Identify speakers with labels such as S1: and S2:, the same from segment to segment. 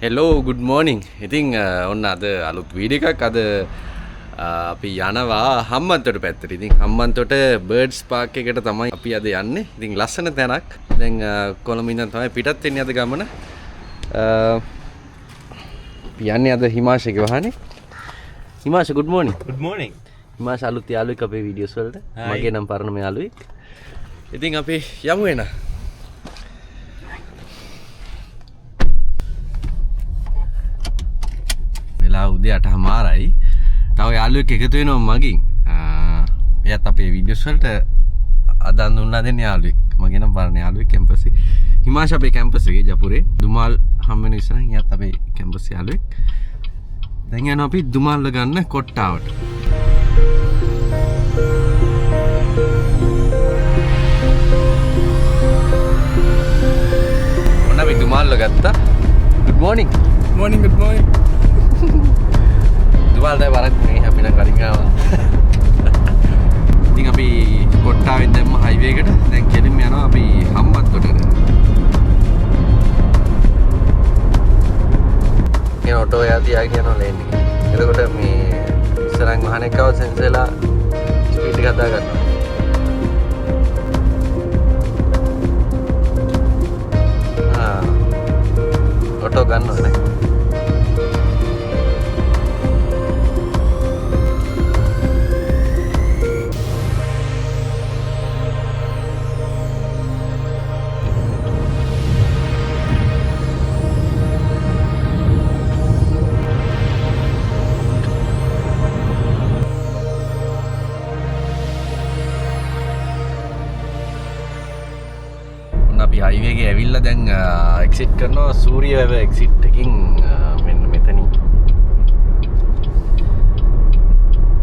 S1: Hello good මෝනිින් ඉතිං ඔන්න අද අලුත් වීඩ එකක් අද අපි යනවා හම්බන්තොට පැත්තට ඉතින් හම්බන්තොට බර්ඩ්ස් පාක් එකට තමයි අපි අද යන්නේ ඉතින් ලස්සන තැනක් දැන් කොළඹින්දන් තමයි පිටත් වෙන්නේ අද ගමන යන්නේ අද හිමාශයක වහනේ හිමාශ ගුඩ් මෝනිින්
S2: Good morning.
S1: හිමාශ අලුත් යාළුවෙක් අපේ වීඩියෝස් වලට මගේ නම් පරණම යාළුවෙක් ඉතින් අපි යමු එන උදේ 8:00යි තව යාළුවෙක් එකතු වෙනවා මගින් එයාත් අපේ වීඩියෝස් වලට අදන් දුන්නා දෙන යාළුවෙක් මගේ නම් පරණ යාළුවෙක් කැම්පස් එකේ හිමාශ අපේ කැම්පස් එකේ ජපුරේ දුමාල් හම් වෙන ඉස්සරහින් එයාත් අපේ කැම්පස් යාළුවෙක් දැන් යනවා අපි දුමාල්ල ගන්න කොට්ටාවට ඔන්න අපි දුමාල්ල ගත්තා good morning
S2: Good morning.
S1: දුමාල් දැන් වරක් මේ අපි නම් කලින් ආවා. ඉතින් අපි කොට්ටාවෙන් දැම්ම හයිවේ එකට දැන් කෙලින්ම යනවා අපි හම්බන්තොටට. මේ ඔටෝ යතියා කියනවා ලේන් එක. එතකොට මේ ඉස්සරහින් වාහනයක් ආව සෙන්සර්ලා ස්පීඩ් එක හදා ගන්නවා. ඔටෝ ගන්නවා නේ. අපි හයිවේ එකේ ඇවිල්ලා දැන් එක්සිට් කරනවා සූරියවැව එක්සිට් එකකින් මෙන්න මෙතනින්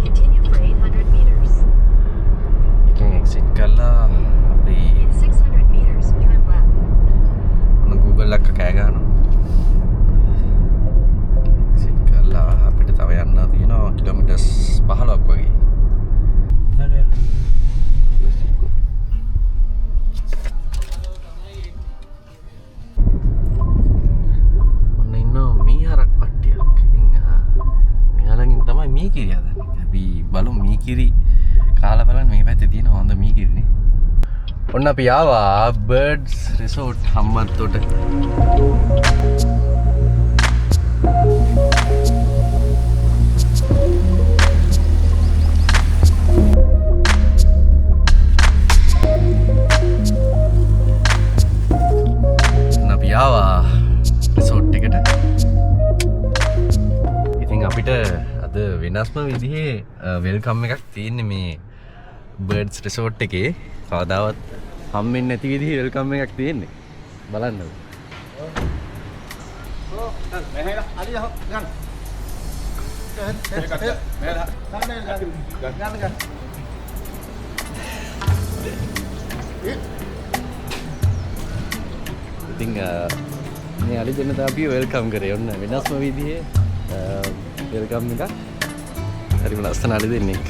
S3: Continue for 800 meters.
S1: එකෙන් එක්සිට් කරලා අපි
S3: In 600 meters, turn left.
S1: ඔන්න Google එක කෑ ගන්නවා එක්සිට් කරලා අපිට තව යන්න තියෙනවා කිලෝමීටර්ස් 15ක් වගේ මීකිරි හදන්නේ. අපි බලමු මීකිරි කාලා බලන්න මේ පැත්තේ තියෙන හොඳ මීකිරිනේ. ඔන්න අපි ආවා බර්ඩ්ස් රිසෝට් හම්බන්තොට. ඔන්න අපි ආවා රිසෝට් එකට. ඉතින් අපිට වෙනස්ම විදිහේ වෙල්කම් එකක් තියෙන්නේ මේ බර්ඩ්ස් රිසෝට් එකේ කවදාවත් හම්බෙන්නේ නැති විදිහේ වෙල්කම් එකක් තියෙන්නේ බලන්නකො ඉතින් මේ අලි දෙන්න තාපිය වෙල්කම් කරේ ඔන්න වෙනස්ම විදිහේ වෙල්කම් එකක් හරිම ලස්සන අලි දෙන්නෙක්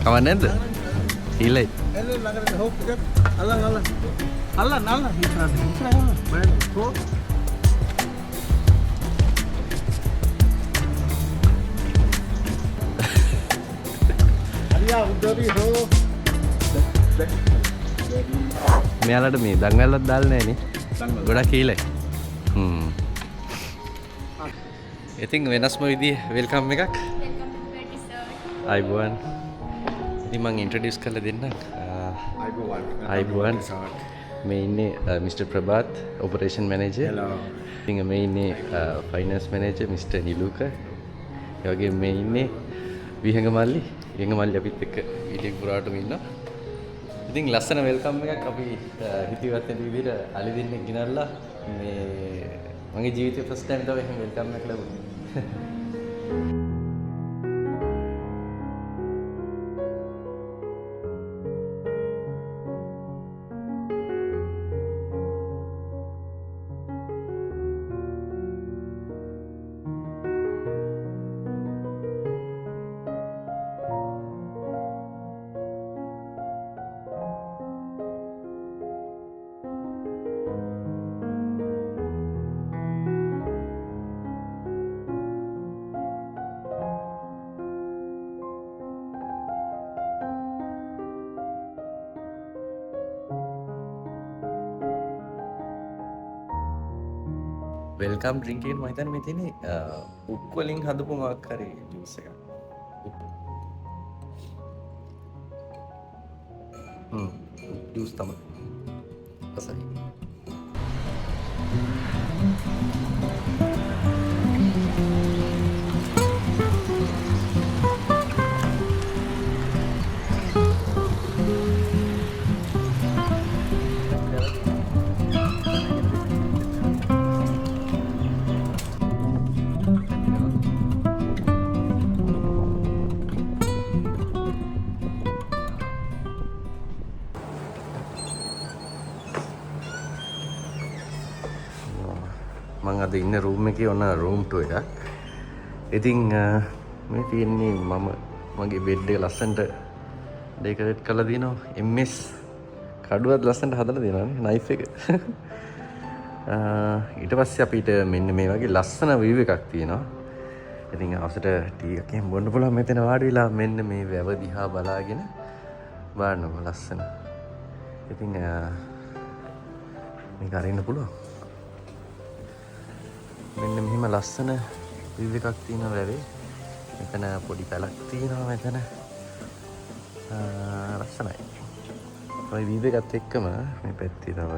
S1: කවන්නේ නැද්ද? හීලයි
S2: ළඟට හොප් එක අල්ලන්න ඉස්සරහට බලන්න කො අලියා උඩරි හෝ
S1: මෙයාලට මේ දඟවැල්ලක් දාලා නැහැ නේ ගොඩක් හීලයි ඉතින් වෙනස්ම විදිහේ වෙල්කම් එකක් අයිබෝන් ඉතින් මම ඉන්ට්‍රොඩියුස් කරලා දෙන්නම් අයිබෝන් මේ ඉන්නේ mister Prabhath operation manager
S2: Hello.
S1: ඉතින් මේ ඉන්නේ ෆයිනෑන්ස් මැනේජර් මිස්ටර් නිලුක ඒ වගේම මේ ඉන්නේ විහඟමල්ලි අපිත් එක්ක වීඩියෝ පුරාටම ඉන්නවා ඉතින් ලස්සන වෙල්කම් එකක් අපි හිතුවත් නැති විදිහට අලි දෙන්නෙක් ගෙනල්ලා මේ මගේ ජීවිතේ ෆස්ට් ටයිම් තමයි එහෙම වෙල්කම් එකක් ලැබුණේ වෙල්කම් ඩ්‍රින්ක් එකේ මම හිතන්නේ මේ තියෙන්නේ උක් වලින් හදපු මොකක් හරි ජූස් එකක්. ජූස් තමයි. අසයි. මං අද ඉන්න රූම් එකේ ඔන්න රූම් 2 එකක්. ඉතින් මේ තියෙන්නේ මම මගේ බෙඩ් එක ලස්සනට ඩෙකොරේට් කරලා දිනවා. MS කඩුවත් ලස්සනට හදලා දෙනවා නේ නයිෆ් එක. ඊට පස්සේ අපිට මෙන්න මේ වගේ ලස්සන view එකක් තියෙනවා. ඉතින් අවසට ටී එකක් බොන්න පුළුවන් මෙතන වාඩි වෙලා මෙන්න මේ වැව දිහා බලාගෙන බලන්න ලස්සන. ඉතින් මේක අරින්න පුළුවන්. මෙන්න මෙහෙම ලස්සන view එකක් තියෙනවා වැවේ. මෙතන පොඩි පැලක් තියෙනවා මෙතන. ලස්සනයි. ඔය view එකත් එක්කම මේ පැත්තේ තව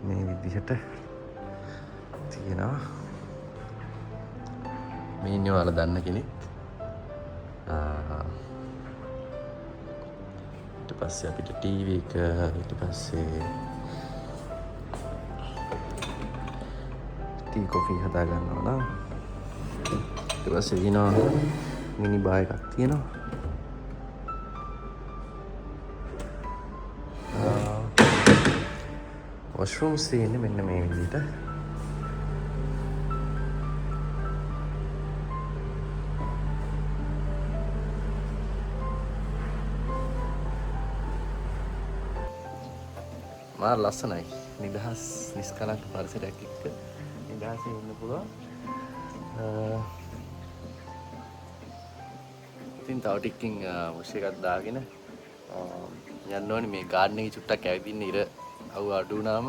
S1: මේ විදිහට තියෙනවා. මේ ඉන්නේ ඔයාලා දන්න කෙනෙක්. ඊට පස්සේ අපිට ටීවී එක ඊට පස්සේ ටී කොෆි හදා ගන්නවා නම් ඊට පස්සේ දිනවා මිනි බාර් එකක් තියෙනවා. වොෂ්රූම්ස් තියෙන්නේ මෙන්න මේ විදිහට. මාර ලස්සනයි. නිදහස් නිස්කලංක පරිසරයක් එක්ක නිදහසේ ඉන්න පුළුවන්. ඉතින් තව ටිකකින් මුෂ එකක් දාගෙන යන්න ඕනේ. මේ ගාඩන් එකේ චුට්ටක් ඇවිදින්න ඉර අවු අඩු වුණාම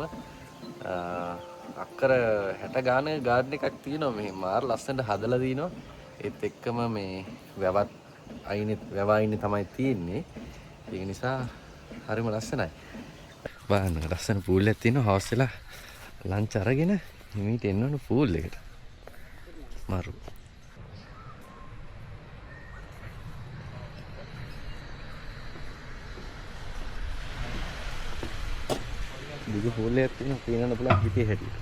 S1: අක්කර 60 ගාන ගාඩන් එකක් තියෙනවා. මේ මාර ලස්සනට හදලා දිනවා. ඒත් එක්කම මේ වැවත් වැව අයිනේ තමයි තියෙන්නේ. ඒක නිසා හරිම ලස්සනයි. බලන්න ලස්සන පූල් එකක් තියෙනවා. හවස් වෙලා ලන්ච් අරගෙන හිමීට එන්න ඕන පූල් එකට. මාරු. දිග පූල් එකක් තියෙනවා. පේනන්න පුළුවන් හිතේ හැටියට.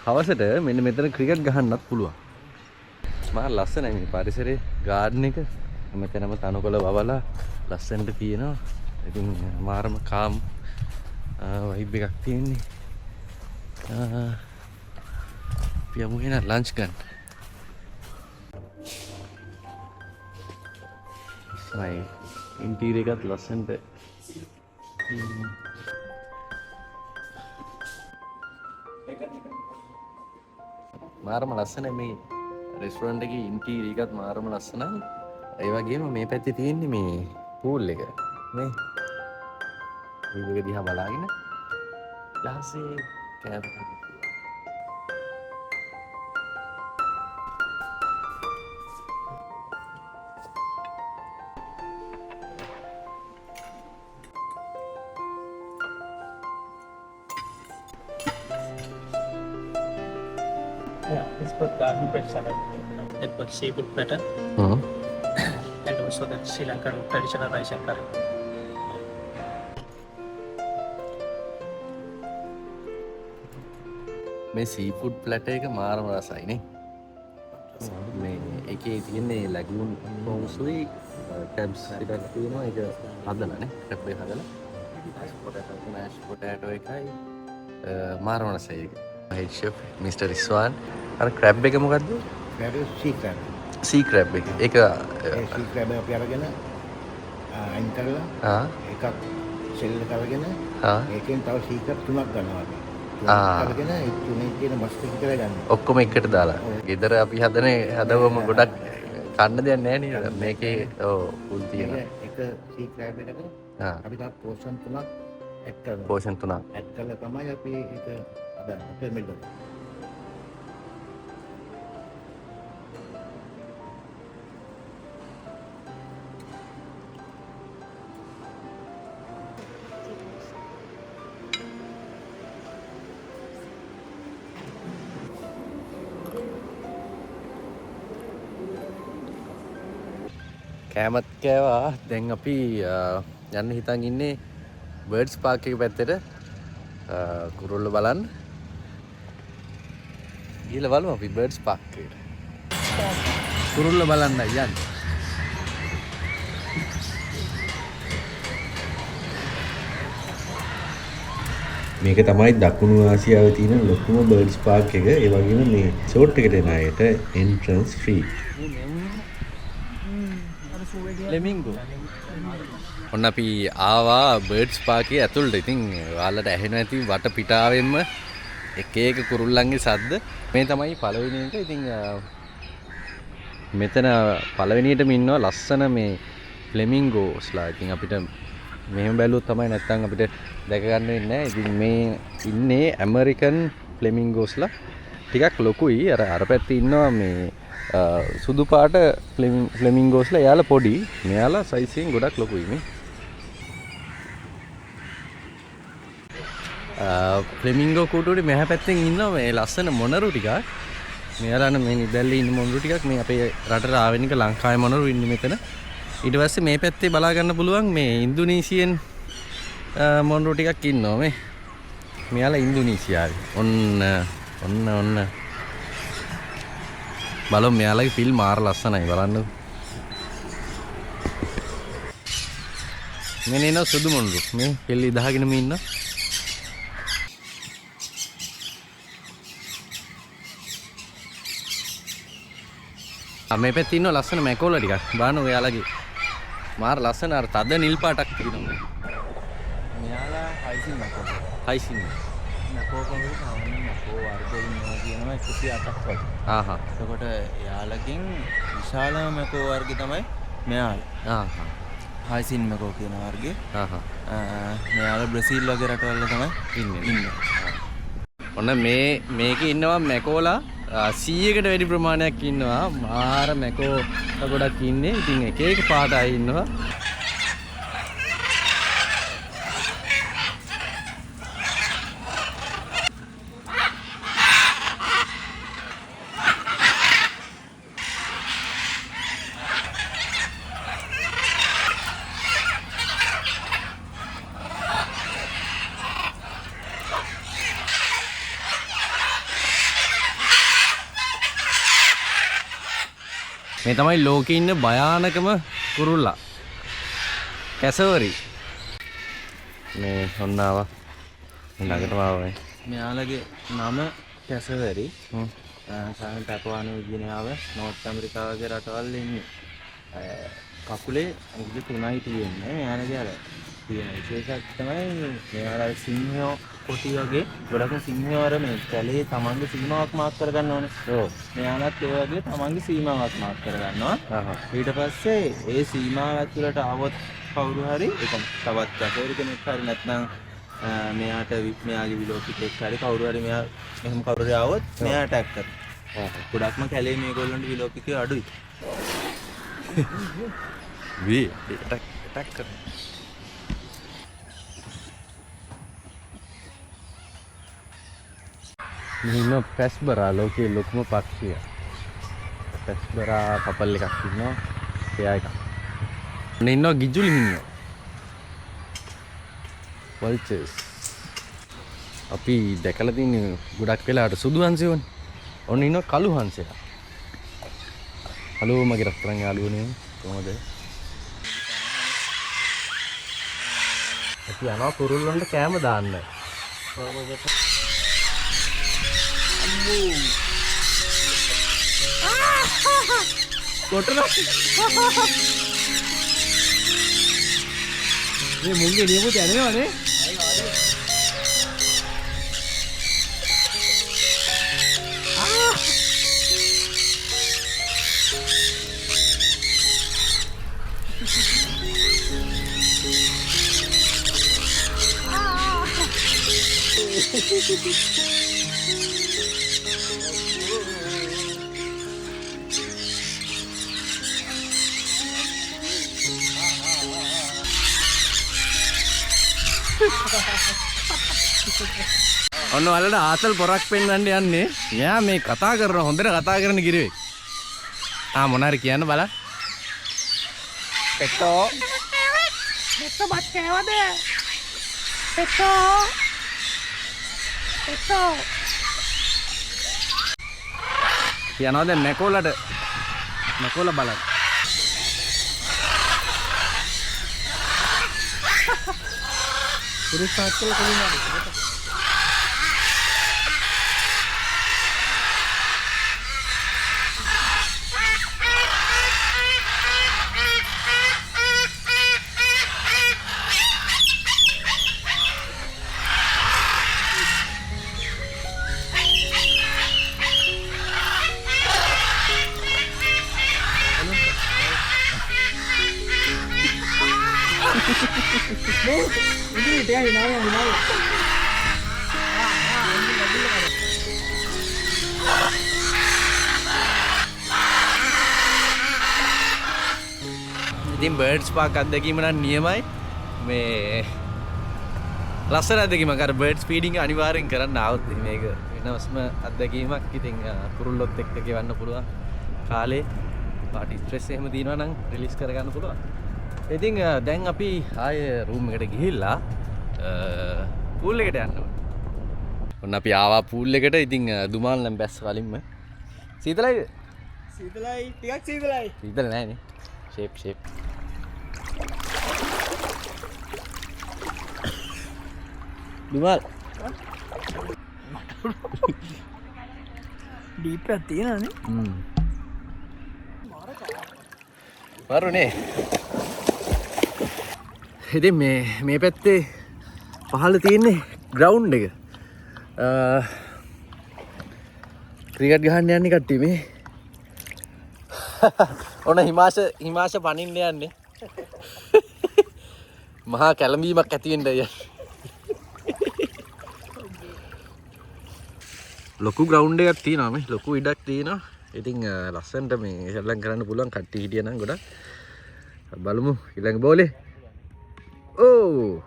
S1: හවසට මෙන්න මෙතන ක්‍රිකට් ගහන්නත් පුළුවන්. මාර ලස්සනයි මේ පරිසරයේ ගාඩන් එක. මෙතනම තනකොළ වවලා ලස්සනට තියෙනවා. ඉතින් මාරම කාම් වයිබ් එකක් තියෙන්නේ. අපි යමු එහෙනම් ලන්ච් ගන්න. සයි ඉන්ටීරියර් එකත් ලස්සනට මාරම ලස්සනයි මේ රෙස්ටුරන්ට් එකේ ඉන්ටීරියර් එකත් මාරම ලස්සනයි. ඒ වගේම මේ පැත්තේ තියෙන්නේ මේ පූල් එක නේ. මේක දිහා බලාගෙන ඊළඟසේ කෑම
S4: Yeah, it's got garden bread salad. It got seafood platter and also the Sri Lankan traditional rice and curry.
S1: මේ සීෆුඩ් ප්ලැටර් එක මාරම රසයි නේ. මේ එකේ තියෙන්නේ ලැගූන් පොන්සුයි ටැබ්ස් ටිකක් තියෙනවා. ඒක හදලා නේ ටැබ් එක හදලා මෑෂ් පොටෑටෝ එකයි මාරම රසයි ඒක. Head chef mister Rizwan. අර ක්‍රැබ් එක මොකද්ද?
S2: That is sea crab.
S1: සී ක්‍රැබ් එක. ඒක
S2: Sea crab එක අපි අරගෙන අයින් කරලා එකක් සෙල් එක අරගෙන ඒකෙන් තව sea crab තුනක් ගන්නවා අපි. අරගෙන ඒ තුනේ තියෙන මස් ටික විතරයි ගන්න.
S1: ඔක්කොම එකට දාලා. ගෙදර අපි හදවම ගොඩක් කන්න දෙයක් නැහැ නේද? මේකේ ඔව් පුල් තියෙනවා.
S2: එක sea crab එකකට අපි තව පෝෂන් තුනක් ඇඩ් කරනවා.
S1: පෝෂන් 3ක්.
S2: ඇඩ් කළා තමයි අපි ඒක හදන්නේ පිරමිඩ් එක.
S1: කෑමත් කෑවා. දැන් අපි යන්න හිතන් ඉන්නේ බර්ඩ්ස් පාක් එක පැත්තට කුරුල්ල බලන්න. ගිහලා බලමු අපි බර්ඩ්ස් පාක් එකට. කුරුල්ල බලන්න යන්න. මේක තමයි දකුණු ආසියාවේ තියෙන ලොකුම බර්ඩ්ස් පාක් එක. ඒ වගේම මේ ෂෝට් එකට එන අයට එන්ට්‍රන්ස් ෆ්‍රී. ෆ්ලෙමින්ගෝ. ඔන්න අපි ආවා බර්ඩ්ස් පාකේ ඇතුළට. ඉතින් ඔයාලට ඇහෙනවා ඇති වටපිටාවෙන්ම එක එක කුරුල්ලන්ගේ සද්ද. මේ තමයි පළවෙනි එක. ඉතින් මෙතන පළවෙනියටම ඉන්නවා ලස්සන මේ ෆ්ලෙමින්ගෝස්ලා. ඉතින් අපිට මෙහෙම බැලුවොත් තමයි නැත්තම් අපිට දැක ගන්න වෙන්නේ නැහැ. ඉතින් මේ ඉන්නේ ඇමරිකන් ෆ්ලෙමින්ගෝස්ලා. ටිකක් ලොකුයි. අර පැත්තේ ඉන්නවා මේ සුදු පාට ෆ්ලෙමින්ගෝස්ලා. එයාලා පොඩි. මෙයාලා සයිස් එකෙන් ගොඩක් ලොකුයි මේ. ෆ්ලෙමින්ගෝ කූටුවේ මෙහා පැත්තෙන් ඉන්නවා මේ ලස්සන මොනරු ටිකක්. මෙයාලා මේ නිදැල්ලේ ඉන්න මොනරු ටිකක් මේ අපේ රටට ආවෙනික ලංකාවේ මොනරු ඉන්නේ මෙතන. ඊට පස්සේ මේ පැත්තේ බලා ගන්න පුළුවන් මේ ඉන්දුනීසියන් මොනරු ටිකක් ඉන්නවා මේ. මෙයාලා ඉන්දුනීසියාවේ. ඔන්න බලමු මෙයාලගේ ෆිල්ම් මාර ලස්සනයි බලන්න. මේ නේන සුදු මොනරු මේ පෙල්ලි දහගෙනම ඉන්නවා. මේ පැත්තේ ඉන්නවා ලස්සන මැකෝලා ටිකක්. බලන්න ඔයාලගේ මාර ලස්සන අර තද නිල් පාටක් තියෙනවා.
S5: මෙයාලා හයිසින් මැකෝ.
S1: හයිසින්
S5: මැකෝ කවුරු සාමාන්‍ය මැකෝ වර්ග ඉන්නවා කියනවා 108ක් වගේ.
S1: ආහා.
S5: එතකොට එයාලකින් විශාලම මැකෝ වර්ගය තමයි මෙයාලා.
S1: ආහා.
S5: හයිසින් මැකෝ කියන වර්ගය.
S1: ආහා.
S5: මෙයාලා බ්‍රසීල් වගේ රටවල තමයි ඉන්නේ.
S1: ඔන්න මේකේ ඉන්නවා මැකෝලා 100කට වැඩි ප්‍රමාණයක් ඉන්නවා. මාර මැකෝ ගොඩක් ඉන්නේ. ඉතින් එක එක පාට අය ඉන්නවා. මේ තමයි ලෝකේ ඉන්න භයානකම කුරුල්ලා. කැසවරි. මේ ඔන්න ආවා. ළඟටම ආවා.
S5: මෙයාලගේ නම කැසවැරි. සාමාන්‍ය පැපුවානු ගිනියාව නෝර්ත් ඇමරිකාවේ රටවල් ඉන්නේ. කකුලේ මුග්ගි 3යි තියෙන්නේ. මෙයාලගේ අර තියෙන විශේෂයක් තමයි මෙයාලා සිංහයෝ කොටි වගේ ගොඩක් සිංහයෝ අර මේ කැලේ තමන්ගේ සීමාවක් මාක් කරගන්න ඕනේ.
S1: ඔව්.
S5: මෙයාලත් ඒ වගේ තමන්ගේ සීමාවක් මාක් කරගන්නවා. ඊට පස්සේ ඒ සීමාව ඇතුළට આવොත් කවුරු හරි තවත් කැසවැරි කෙනෙක් හරි නැත්නම් මෙයාගේ විලෝපිතෙක් හරි කවුරු හරි මෙයා එහෙම කවුරු හරි આવොත් මෙයා ඇටැක් කරනවා. ගොඩක්ම කැලේ මේගොල්ලන්ට විලෝපිතයෝ අඩුයි.
S1: ඇටැක් කරනවා. මේ ඉන්න පැස්බරා ලෝකයේ ලොකුම පක්ෂිය. පැස්බරා කපල් එකක් ඉන්නවා. එයා එකක්. මේ ඉන්නවා ගිජුලි මිනිහා. වල්චර්ස්. අපි දැකලා තියෙන ගොඩක් වෙලාවට සුදු හංසයෝනේ. ඔන්න ඉන්නවා කළු හංසයා. හලෝ මගේ රත්තරන් යාළුවනේ කොහමද? අපි යනවා කුරුල්ලන්ට කෑම දාන්න. කොටන මේ මුංගේ නියමුත් යනවනේ. ඔන්න වලට ආතල් පොරක් පෙන්වන්න යන්නේ. මෙයා මේ කතා කරන හොඳට කතා කරන කිරිවෙක්. මොනාරි කියන්න බලන්න. පෙට්ටෝ.
S4: පෙට්ටෝ බත් කෑවද? පෙට්ටෝ. පෙට්ටෝ.
S1: කියනවා දැන් නැකෝලට. නැකෝල බලන්න.
S4: පුරුෂ පාත්කල කලිනාද? Ini dia hinawa.
S1: ඉතින් බර්ඩ්ස් පාක් අත්දැකීම නම් නියමයි. මේ ලස්සන අත්දැකීමක්. අර බර්ඩ්ස් ෆීඩින් අනිවාර්යෙන් කරන්න ආවොත් මේක වෙනස්ම අත්දැකීමක්. ඉතින් කුරුල්ලොත් එක්ක ගෙවන්න පුළුවන් කාලේ පාටි ස්ට්‍රෙස් එහෙම තියෙනවා නම් රිලීස් කරගන්න පුළුවන්. ඉතින් දැන් අපි ආයේ රූම් එකට ගිහිල්ලා පූල් එකට යන්න ඕනේ. ඔන්න අපි ආවා පූල් එකට. ඉතින් දුමාල් නම් බැස්ස කලින්ම. සීතලයිද?
S4: සීතලයි ටිකක් සීතලයි.
S1: සීතල නෑනේ. ෂේප්. දුමාල්.
S4: ඩීප් එකක් තියෙනවනේ.
S1: වරුනේ. ඉතින් මේ පැත්තේ පහළ තියෙන්නේ ග්‍රවුන්ඩ් එක. ක්‍රිකට් ගහන්න යන්නේ කට්ටිය මේ. ඔන්න හිමාශ පනින්න යන්නේ. මහා කැළඹීමක් ඇති වෙන්න අය. ලොකු ග්‍රවුන්ඩ් එකක් තියෙනවා මේ. ලොකු ඉඩක් තියෙනවා. ඉතින් ලස්සනට මේ හෙල්ලම් කරන්න පුළුවන් කට්ටිය හිටියනම් ගොඩක්. බලමු ඊළඟ බෝලේ. Oh!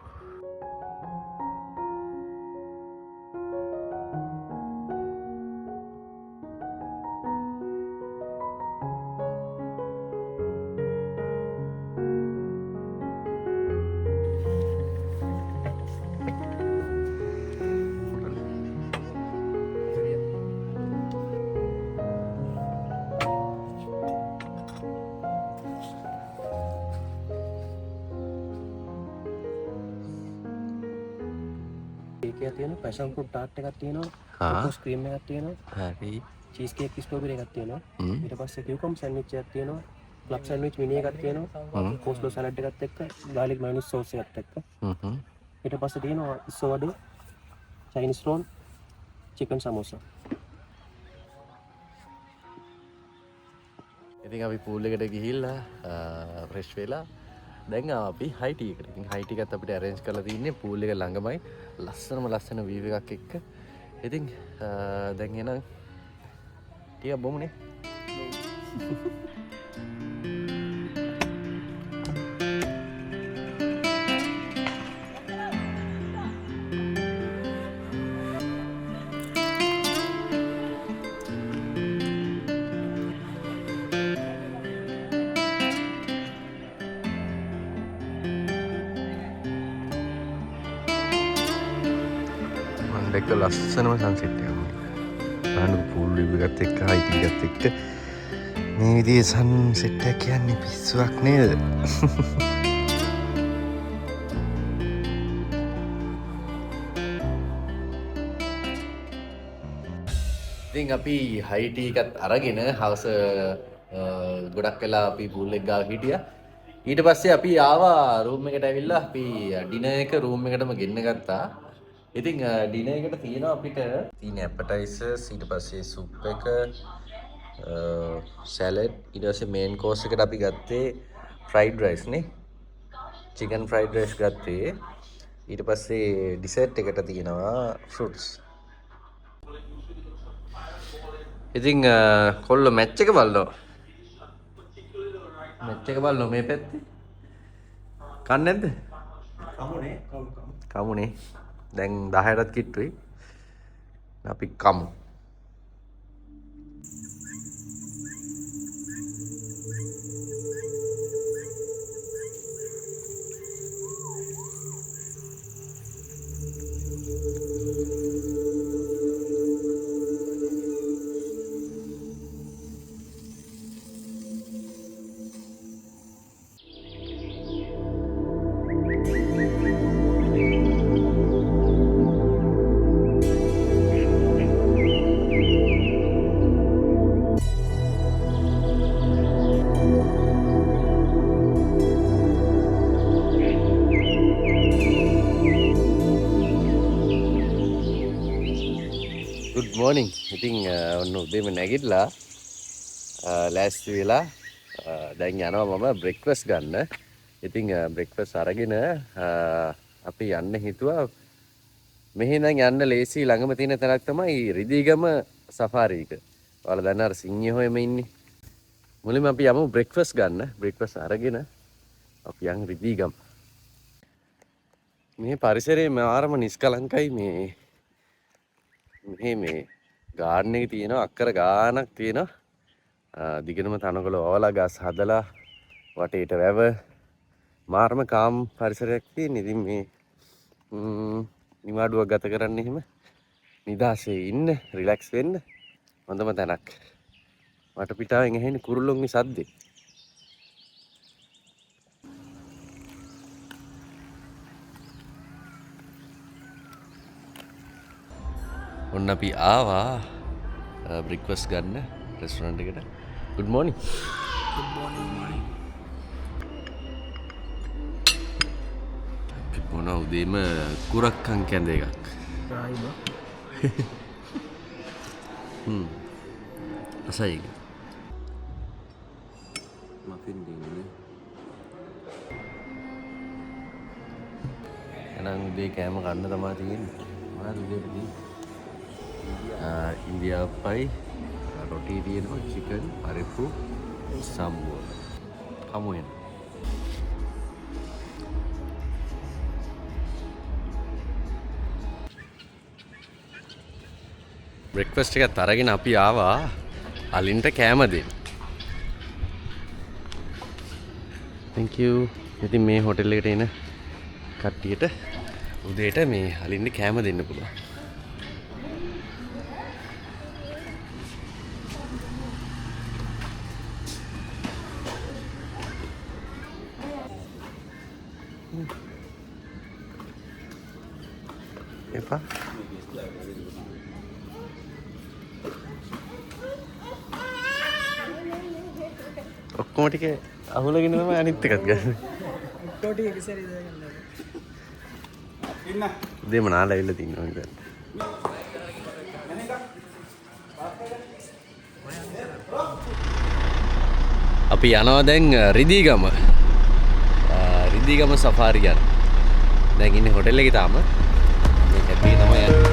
S4: ඒකේ තියෙන පැෂන් ෆෘට් ටාට් එකක් තියෙනවා. කොස් ක්‍රීම් එකක් තියෙනවා.
S1: හරි.
S4: චීස් කේක් ස්ට්‍රෝබෙරි එකක් තියෙනවා. ඊට පස්සේ කියුකම් සෑන්ඩ්විච් එකක් තියෙනවා. ක්ලබ් සෑන්ඩ්විච් මිනි එකක් තියෙනවා. කොස්ලෝ සලාඩ් එකත් එක්ක ගාලික් මයොනීස් සෝස් එකත් එක්ක. ඊට පස්සේ තියෙනවා ඉස්සෝ වඩේ චයිනීස් රෝල් චිකන් සමෝසා.
S1: ඉතින් අපි පූල් එකට ගිහිල්ලා ෆ්‍රෙෂ් වෙලා දැන් අපි හයි ටී එකට. ඉතින් හයි ටී එකත් අපිට අරේන්ජ් කරලා තින්නේ පූල් එක ළඟමයි. ලස්සන වීව් එකක් එක්ක. ඉතින් දැන් එන ටිකක් බොමුනේ. එක ලස්සනම සන්සෙට් එකක්. බලන්න පූල් වීව් එකත් එක්ක හයි ටී එකත් එක්ක මේ විදිහේ සන්සෙට් එකක් කියන්නේ පිස්සුවක් නේද? ඉතින් අපි හයි ටී එකත් අරගෙන හවස ගොඩක් වෙලා අපි පූල් එක ගාව හිටියා. ඊට පස්සේ අපි ආවා රූම් එකට ඇවිල්ලා අපි ඩිනර් එක රූම් එකටම ගෙන්න ගත්තා. ඉතින් ඩිනර් එකට තියෙනවා අපිට තියෙන ඇපටයිසර්ස්, ඊට පස්සේ සුප් එක, සැලඩ්, ඊට පස්සේ මේන් කෝස් එකට අපි ගත්තේ ෆ්‍රයිඩ් රයිස් නේ. චිකන් ෆ්‍රයිඩ් රයිස් ගත්තේ. ඊට පස්සේ ඩිසර්ට් එකට තියෙනවා ෆෘට්ස්. ඉතින් කොල්ල මැච් එක බලනවා. මැච් එක බලනවා මේ පැත්තේ. කන්නේ නැද්ද? කමුනේ. දැන් 10ටත් කිට්ටුයි. අපි කමු. Good morning. ඉතින් ඔන්න උදේම නැගිටලා ලෑස්ති වෙලා දැන් යනවා මම බ්‍රෙක්ෆාස්ට් ගන්න. ඉතින් බ්‍රෙක්ෆාස්ට් අරගෙන අපි යන්න හිතුවා මෙහෙ ඉඳන් යන්න ලේසි ළඟම තියෙන තැනක් තමයි රිදීගම සෆාරි එක. ඔයාලා දන්න අර සිංහයෝ එමෙ ඉන්නේ. මුලින්ම අපි යමු බ්‍රෙක්ෆාස්ට් ගන්න. බ්‍රෙක්ෆාස්ට් අරගෙන අපි යන් රිදීගම. මේ පරිසරයේ මාරම නිස්කලංකයි මේ ගාඩන් එකේ තියෙනවා අක්කර ගානක් තියෙනවා දිගටම තනකොළ වවලා ගස් හදලා වටේට වැව මාරම කාම් පරිසරයක් තියෙන. ඉතින් මේ නිවාඩුවක් ගත කරන්න එහෙම නිදාසේ ඉන්න රිලැක්ස් වෙන්න හොඳම තැනක්. වටපිටාවෙන් ඇහෙන කුරුල්ලොන්ගේ සද්දේ. ඔන්න අපි ආවා බ්‍රෙක්ෆාස්ට් ගන්න රෙස්ටොරන්ට් එකට. good morning. අපි මොන උදේම කුරක්කන් කැඳ එකක්. අසයි. මෆින් දෙන්නේ. එහෙනම් උදේ කෑම කන්න තමයි තියෙන්නේ. මොනවද උදේට තියෙන්නේ? India pie, roti තියෙනවා, chicken, පරිප්පු, සම්බුව. කමු එන්න. බ්‍රෙක්ෆාස්ට් එකත් අරගෙන අපි ආවා අලින්ට කෑම දෙන්න. thank you. ඉතින් මේ හොටෙල් එකට එන කට්ටියට උදේට මේ අලින්ට කෑම දෙන්න පුළුවන්. එපා ඔක්කොම ටික අහුලගෙන තමයි අනිත් එකත් ගන්න. ඔක්කොම ටික එක සැරේ දාගන්න. ඉන්න. දෙම නාලා ඇවිල්ලා තින්නවා නේද? අපි යනවා දැන් රිදීගම. රිදීගම සෆාරි යන. දැන් ඉන්නේ හොටෙල් එකේ තාම. මේක අපි තමයි යන්නේ.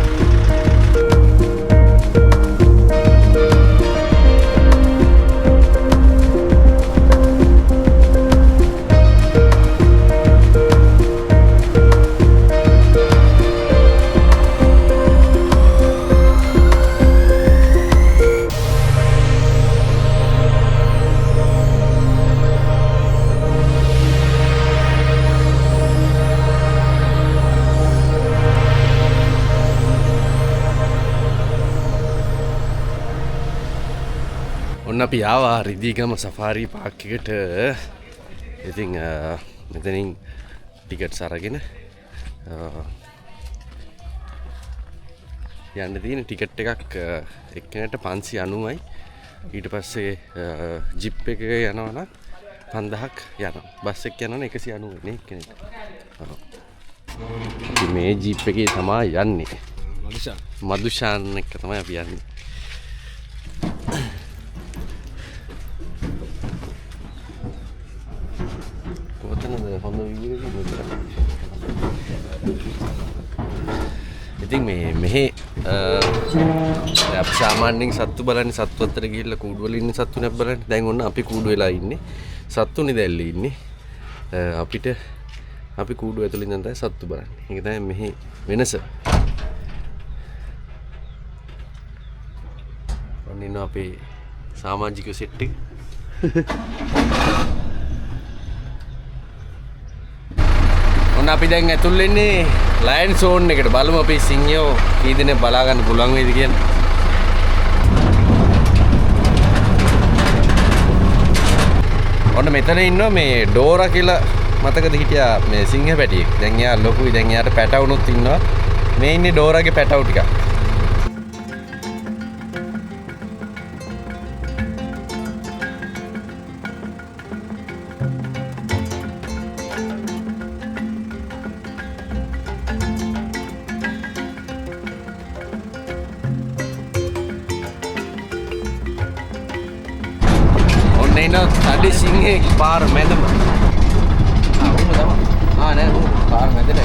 S1: ඔන්න අපි ආවා රිදීගම සෆාරි පාක් එකට. ඉතින් මෙතනින් ටිකට්ස් අරගෙන යන්න තියෙන ටිකට් එකක් එක්කෙනාට 590යි. ඊට පස්සේ ජිප් එක යනවා නම් 5000ක් යනවා. බස් එක යනවා නම් 190 නේ එක්කෙනාට. අපි මේ ජිප් එකේ තමයි යන්නේ. මදුෂාන් එක තමයි අපි යන්නේ. කොතනද හොඳ වීඩියෝ එකක් ඉතින් මෙහි අපි සාමාන්‍යයෙන් සත්තු බලන්නේ සත්තු අතර ගිහිල්ලා කූඩු වල ඉන්න සත්තු නේ බලන්නේ. දැන් ඔන්න අපි කූඩු වෙලා ඉන්නේ. සත්තුනේ දැල්ලේ ඉන්නේ. අපිට අපි කූඩු ඇතුළේ ඉඳන් තමයි සත්තු බලන්නේ. ඒක තමයි මෙහි වෙනස. ඔන්න ඉන්න අපේ සමාජික සෙට් එක. ඔන්න අපි දැන් ඇතුල් වෙන්නේ ලයන් සෝන් එකට. බලමු අපි සිංහයෝ කී දෙනෙක් බලා ගන්න පුළුවන් වේද කියලා. ඔන්න මෙතන ඉන්නවා මේ ඩෝරා කියලා මතකද හිටියා මේ සිංහ පැටියෙක්. දැන් එයා ලොකුයි. දැන් එයාට පැටවුනුත් ඉන්නවා. මේ ඉන්නේ ඩෝරාගේ පැටවු ටික. tadi singe par medem nෑ පාර මැදට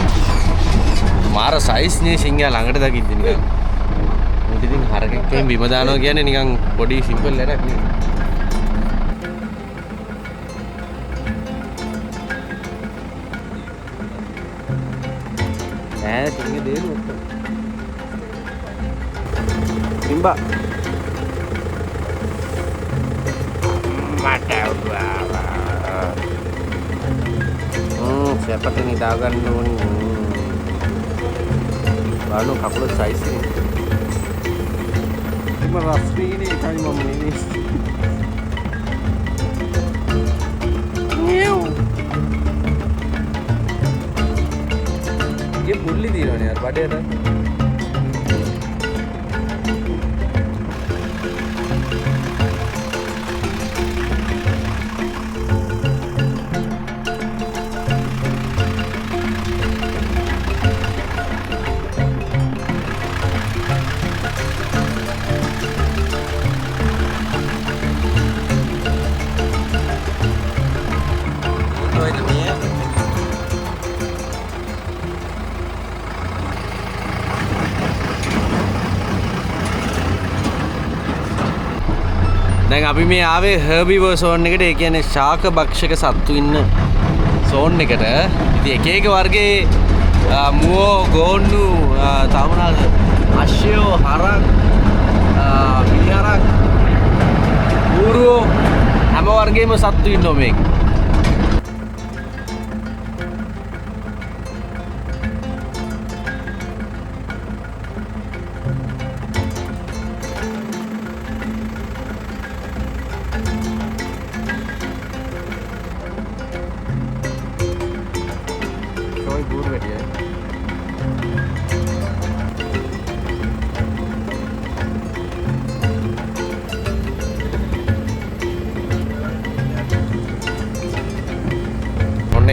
S1: මාර සයිස් නේ සිංහයා ළඟට දකිද්දි නිකන් මොකද ඉතින් හරකෙක්ගෙන් බිම දානවා කියන්නේ නිකන් පොඩි සිම්පල් වැඩක් නේ ඈ සිංහ දේරු සිම්බා මට siapa ini dagan nun lalu kapal size ini cuma rasmi ini kami mau ini ये बुल्ली दी रहा यार बड़े ना දැන් අපි මේ ආවේ හර්බිවර් සෝන් එකට. ඒ කියන්නේ ශාක භක්ෂක සත්තු ඉන්න සෝන් එකට. ඉතින් එක එක වර්ගයේ මුවෝ, ගෝන්නු, තවමනාද අශ්වයෝ, හරක්, මිනිහරක්, ඌරුවෝ හැම වර්ගයේම සත්තු ඉන්නවා මේක.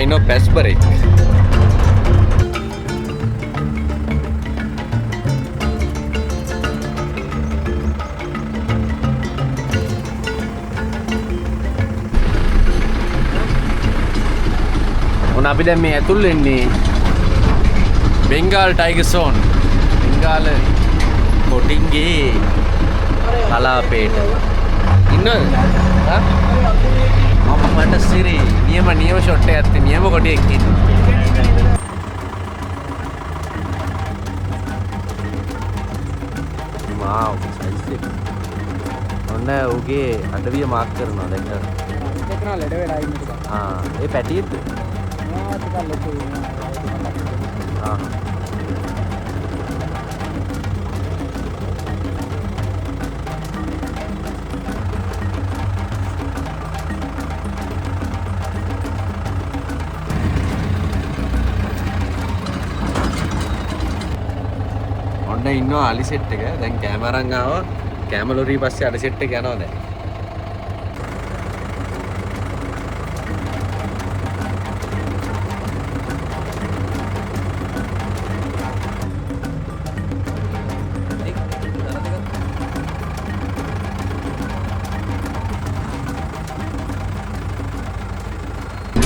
S1: ඉන්න පැස්බරෙක් ඔන්න අපි දැන් මේ ඇතුල් වෙන්නේ බෙන්ගාල් ටයිගර් සෝන්. බෙන්ගාල් කොටින්ගේ කලාපේට ඉන්නවද? මට සිරි නියම ෂොට් එකක් තියෙන නියම කොටියෙක් ඉන්නේ. මාව් සයිස් එක. ඔන්න උගේ අඩවිය මාක් කරනවා දැන්. එතන ලෙඩ වෙලා ඉන්නේ. ඒ පැටියෙක්ද? ටිකක් ලොකුයි. ඉන්නවා අලි සෙට් එක. දැන් කැමරන් ආවා. කැමලොරිය පස්සේ අලි සෙට් එක යනවා දැන්.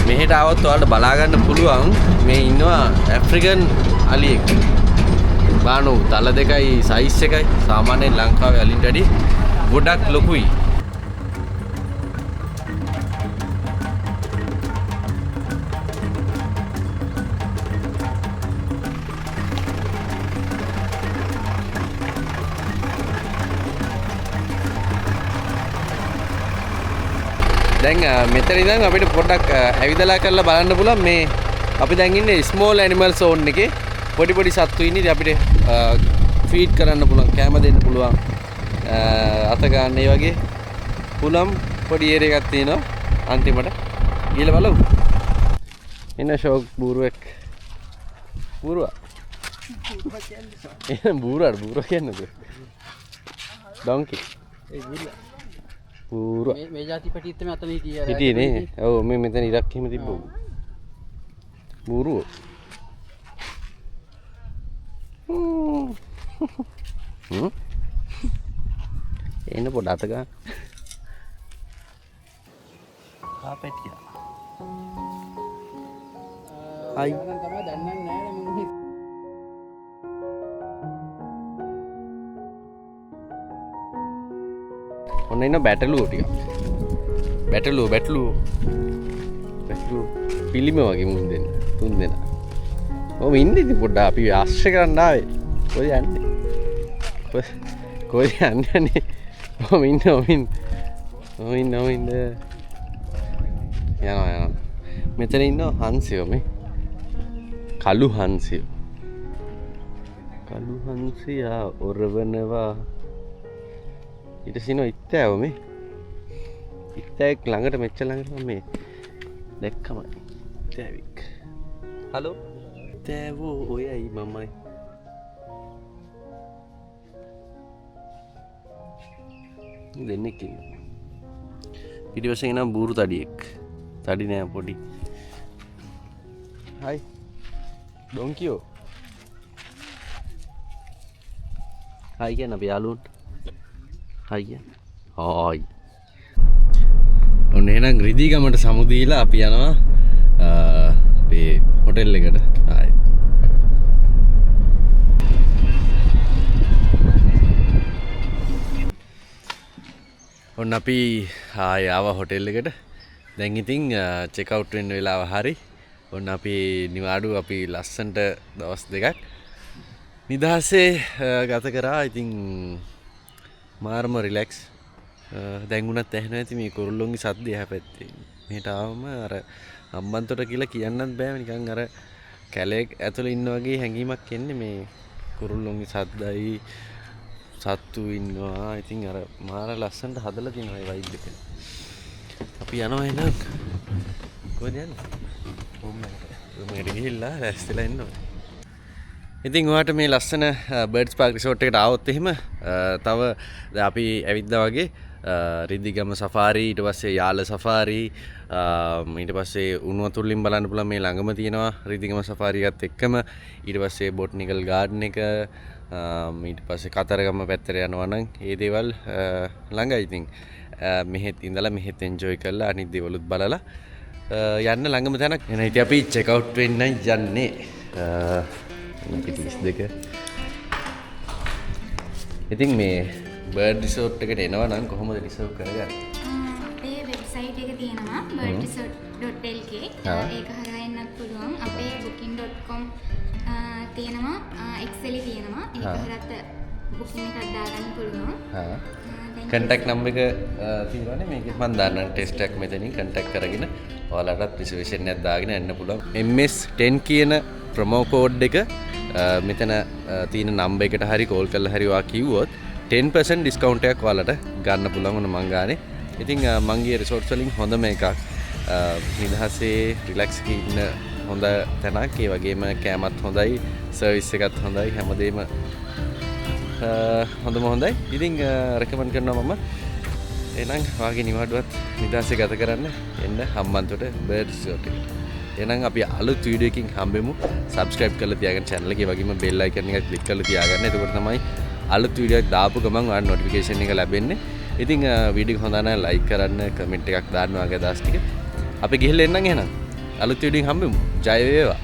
S1: මෙහෙට આવොත් ඔයාලට බලා ගන්න පුළුවන් මේ ඉන්නවා ඇෆ්‍රිකන් අලියෙක්. බානු තල දෙකයි සයිස් එකයි සාමාන්‍යයෙන් ලංකාවේ අලින්ට වැඩි ගොඩක් ලොකුයි. දැන් මෙතන ඉඳන් අපිට පොඩ්ඩක් ඇවිදලා කරලා බලන්න පුළුවන් මේ අපි දැන් ඉන්නේ ස්මෝල් ඇනිමල් සෝන් එකේ පොඩි පොඩි සත්තු ඉන්නේ ඉතින් අපිට ෆීඩ් කරන්න පුළුවන් කැම දෙන්න පුළුවන් අත ගන්න ඒ වගේ පුළුවන් පොඩි ඒරියා එකක් තියෙනවා අන්තිමට ගිහලා බලමු එන ෂෝක් බූරුවෙක් බූරුවා බූරුවා කියන්නේ ඩොන්කි ඒ බූරුවා බූරුවා
S6: මේ જાති පැටිත් තමයි අතන හිටියේ
S1: හිටියේ නේ ඔව් මේ මෙතන ඉරක් එහෙම තිබ්බෝ බූරුවෝ එන්න පොඩ අත ගන්න ආපැටියා අයි
S6: තමයි දන්නේ නැහැ මම
S1: ඔන්න ඉන්න බැටළුවෝ ටිකක් බැටළුවෝ පිළිම වගේ මුන් දෙන්න තුන් දෙනා ඔව් ඉන්නේ ඉතින් පොඩ්ඩක් අපි ආශ්‍රය කරන්න ආවේ කොහෙද යන්නේ කොහෙද යන්නේ ඔව් ඉන්න යනවා මෙතන ඉන්න හංසයෝ මේ කළු හංසයා ඔරවනවා ඊට සිනෝ ඉත්තෑව මේ ඉත්තෑවෙක් ළඟට මෙච්චර ළඟට මේ දැක්කමයි ඉත්තෑවෙක් හලෝ ඉත්තෑවෝ ඔයයි මමයි දෙන්නෙක් ඉන්නවා පිටිපස්සෙන් එනවා බූරු තඩියෙක් තඩි නෑ පොඩි හයි ඩොන්කියෝ හයි කියන්න අපි යාළුවන්ට හයි ඔන්න එහෙනම් රිදීගමට සමුදීලා අපි යනවා අපේ හොටෙල් එකට ආයි ඔන්න අපි ආය ආවා හොටෙල් එකට දැන් ඉතින් චෙක් අවුට් වෙන්න වෙලාව හරි ඔන්න අපි නිවාඩු අපි ලස්සන්ට දවස් දෙකක් නිදහසේ ගත කරා ඉතින් මාරම රිලැක්ස් දැන්ගුණත් ඇහෙන ඇති මේ කුරුල්ලොන්ගේ සද්දය හැපැත්තේ මෙහෙට ආවම අර හම්බන්තොට කියලා කියන්නත් බෑ නිකන් අර කැලේ ඇතුළේ ඉන්න වගේ හැඟීමක් එන්නේ මේ කුරුල්ලොන්ගේ සද්දයි සත්තු ඉන්නවා ඉතින් අර මාර ලස්සනට හදලා තියෙනවා ඒ වයිබ් එක අපි යනවා එහෙනම් කොහෙද යන්නේ රූම් එකට ගිහිල්ලා රැස්තිලා ඉන්න ඕනේ ඉතින් ඔයාට මේ ලස්සන බර්ඩ්ස් පාක් රිසෝට් එකට ආවොත් එහෙම තව අපි ඇවිද්දා වගේ රිදිගම සෆාරි ඊට පස්සේ යාල සෆාරි ඊට පස්සේ උණු වතුරලින් බලන්න පුළුවන් මේ ළඟම තියෙනවා රිදිගම සෆාරි එකත් එක්කම ඊට පස්සේ බොටනිකල් ගාඩන් එක ඊට පස්සේ කතරගම පැත්තට යනවා නම් ඒ දේවල් ළඟයි ඉතින් මෙහෙත් ඉඳලා මෙහෙත් එන්ජොයි කරලා අනිත් දේවලුත් බලලා යන්න ළඟම තැනක් එන ඉතින් අපි චෙක් අවුට් වෙන්න යන්නේ පිටිස් දෙක ඉතින් මේ බර්ඩ් රිසෝට් එකට එනවා නම් කොහොමද රිසර්ව් කරගන්නේ
S7: අපේ වෙබ්සයිට් එක තියෙනවා birdresort.lk ඒක හරහා එන්නත් පුළුවන් අපේ booking.com තියෙනවා Excel තියෙනවා ඒක හරහත් booking එකක් දාගන්න පුළුවන්
S1: කන්ටැක්ට් නම්බර් එක තියෙනවානේ මේකෙත් මම දාන්නම් ටෙස්ට් එකක් මෙතනින් කන්ටැක්ට් කරගෙන ඔයාලටත් රිසර්වේෂන් එකක් දාගෙන යන්න පුළුවන් MS10 කියන ප්‍රොමෝ කෝඩ් එක මෙතන තියෙන නම්බර් එකට හරි කෝල් කරලා හරි ඔයා කිව්වොත් 10% ඩිස්කවුන්ට් එකක් ඔයාලට ගන්න පුළුවන් වුණ මං ගානේ. ඉතින් මං ගියේ රිසෝට්ස් වලින් හොඳම එකක්. නිදහසේ රිලැක්ස් ඉන්න හොඳ තැනක්. ඒ වගේම කෑමත් හොඳයි, සර්විස් එකත් හොඳයි, හැමදේම හොඳයි. ඉතින් රෙකමන්ඩ් කරනවා මම. එහෙනම් ඔයාගේ නිවාඩුවත් නිදහසේ ගත කරන්න එන්න හම්බන්තොට බර්ඩ් රිසෝට් එකට. එහෙනම් අපි අලුත් වීඩියෝ එකකින් හම්බෙමු. සබ්ස්ක්‍රයිබ් කරලා තියාගන්න channel එකේ වගේම bell icon එක click කරලා තියාගන්න. එතකොට තමයි අලුත් වීඩියෝ එකක් දාපු ගමන් ඔයාලට notification එක ලැබෙන්නේ. ඉතින් වීඩියෝ එක හොඳ නම් like කරන්න, comment එකක් දාන්න ඔයාගේ අදහස් ටික. අපි ගිහිල්ලා එන්නම් එහෙනම්. අලුත් වීඩියෝ එකකින් හම්බෙමු. ජය වේවා.